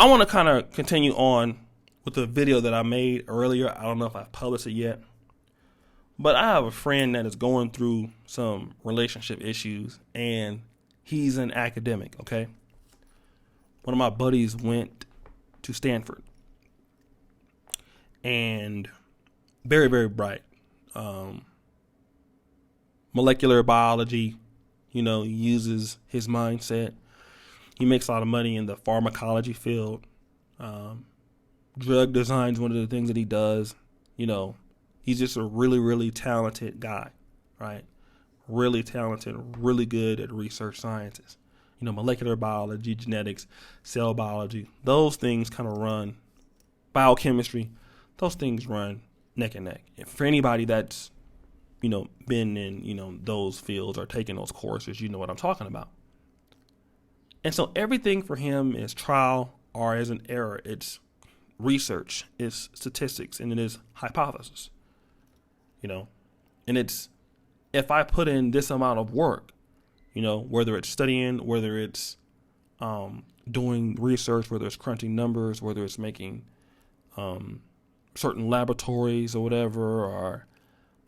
I want to kind of continue on with the video that I made earlier. I don't know if I've published it yet, but I have a friend that is going through some relationship issues, and he's an academic, okay? One of my buddies went to Stanford, and very, very bright. Molecular biology, uses his mindset. He makes a lot of money in the pharmacology field. Drug design is one of the things that he does. He's just a really, really talented guy, right? Really talented, really good at research sciences. Molecular biology, genetics, cell biology, those things kind of run, biochemistry, those things run neck and neck. And for anybody that's, been in, those fields or taking those courses, you know what I'm talking about. And so everything for him is trial or is an error. It's research, it's statistics, and it is hypothesis, and it's, if I put in this amount of work, whether it's studying, whether it's doing research, whether it's crunching numbers, whether it's making certain laboratories or whatever, or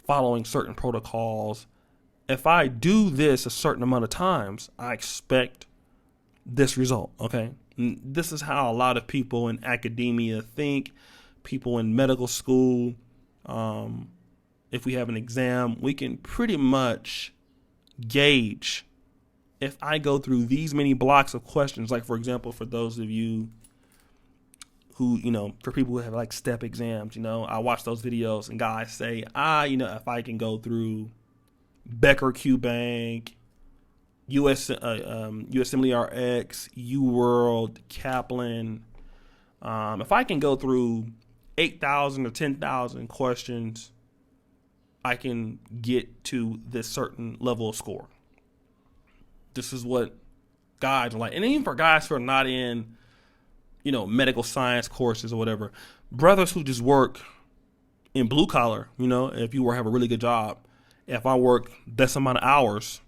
following certain protocols, if I do this a certain amount of times, I expect this result, okay? And this is how a lot of people in academia think, people in medical school. If we have an exam, we can pretty much gauge if I go through these many blocks of questions, like, for example, for those of you who, for people who have like step exams, I watch those videos and guys say, if I can go through Becker Q Bank, USMLE RX, UWorld, Kaplan, if I can go through 8,000 or 10,000 questions, I can get to this certain level of score. This is what guys are like. And even for guys who are not in, medical science courses or whatever, brothers who just work in blue collar, if you have a really good job, if I work this amount of hours,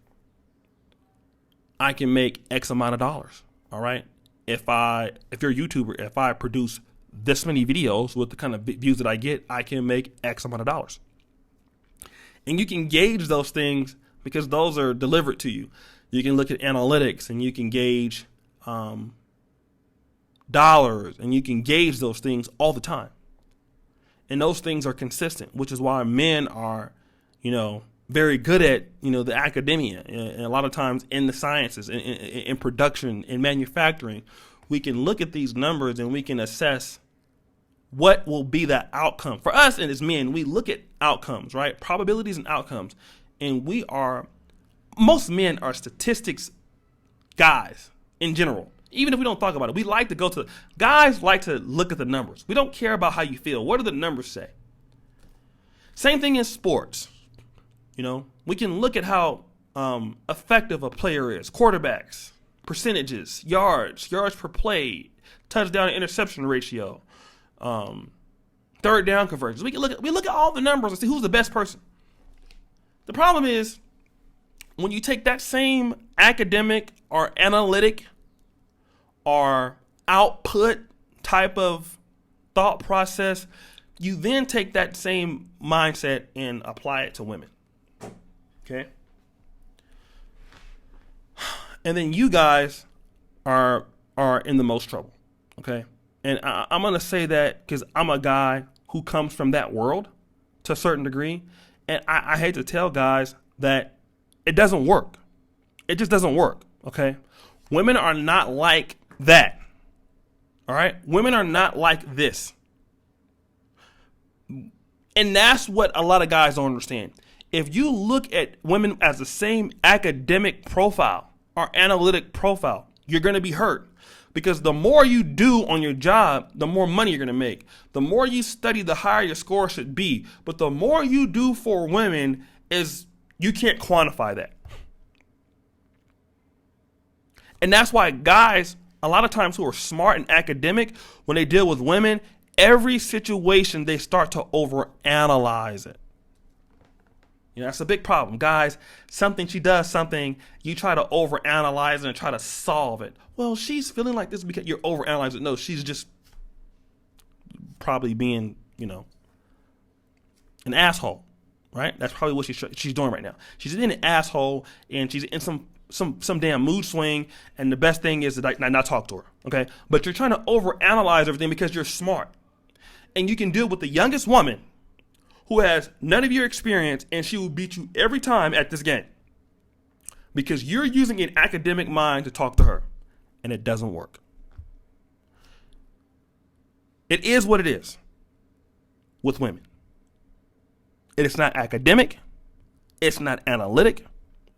I can make X amount of dollars. All right. If you're a YouTuber, if I produce this many videos with the kind of views that I get, I can make X amount of dollars. And you can gauge those things because those are delivered to you. You can look at analytics and you can gauge dollars, and you can gauge those things all the time. And those things are consistent, which is why men are, very good at, the academia, and a lot of times in the sciences, in production, in manufacturing, we can look at these numbers and we can assess what will be the outcome. For us and as men, we look at outcomes, right? Probabilities and outcomes. And most men are statistics guys in general. Even if we don't talk about it, we like to guys like to look at the numbers. We don't care about how you feel. What do the numbers say? Same thing in sports. We can look at how effective a player is. Quarterbacks, percentages, yards per play, touchdown and interception ratio, third down conversions. We look at all the numbers and see who's the best person. The problem is when you take that same academic or analytic or output type of thought process, you then take that same mindset and apply it to women. Okay? And then you guys are in the most trouble. Okay? And I'm going to say that because I'm a guy who comes from that world to a certain degree. And I hate to tell guys that it doesn't work. It just doesn't work. Okay? Women are not like that. All right? Women are not like this. And that's what a lot of guys don't understand. If you look at women as the same academic profile or analytic profile, you're going to be hurt. Because the more you do on your job, the more money you're going to make. The more you study, the higher your score should be. But the more you do for women is you can't quantify that. And that's why guys, a lot of times who are smart and academic, when they deal with women, every situation they start to overanalyze it. That's a big problem. Guys, she does something, you try to overanalyze it and try to solve it. Well, she's feeling like this because you're overanalyzing it. No, she's just probably being, an asshole, right? That's probably what she's doing right now. She's in an asshole, and she's in some damn mood swing, and the best thing is to not talk to her, okay? But you're trying to overanalyze everything because you're smart. And you can deal with the youngest woman who has none of your experience, and she will beat you every time at this game because you're using an academic mind to talk to her, and it doesn't work. It is what it is with women. It is not academic. It's not analytic.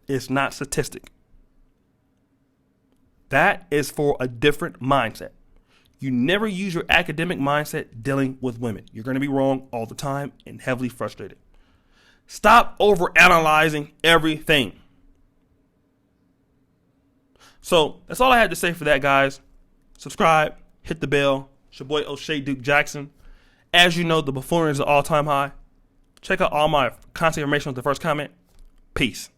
It's not statistic. That is for a different mindset. You never use your academic mindset dealing with women. You're going to be wrong all the time and heavily frustrated. Stop overanalyzing everything. So that's all I had to say for that, guys. Subscribe, hit the bell. It's your boy O'Shea Duke Jackson. As you know, the buffoonery is an all-time high. Check out all my contact information with the first comment. Peace.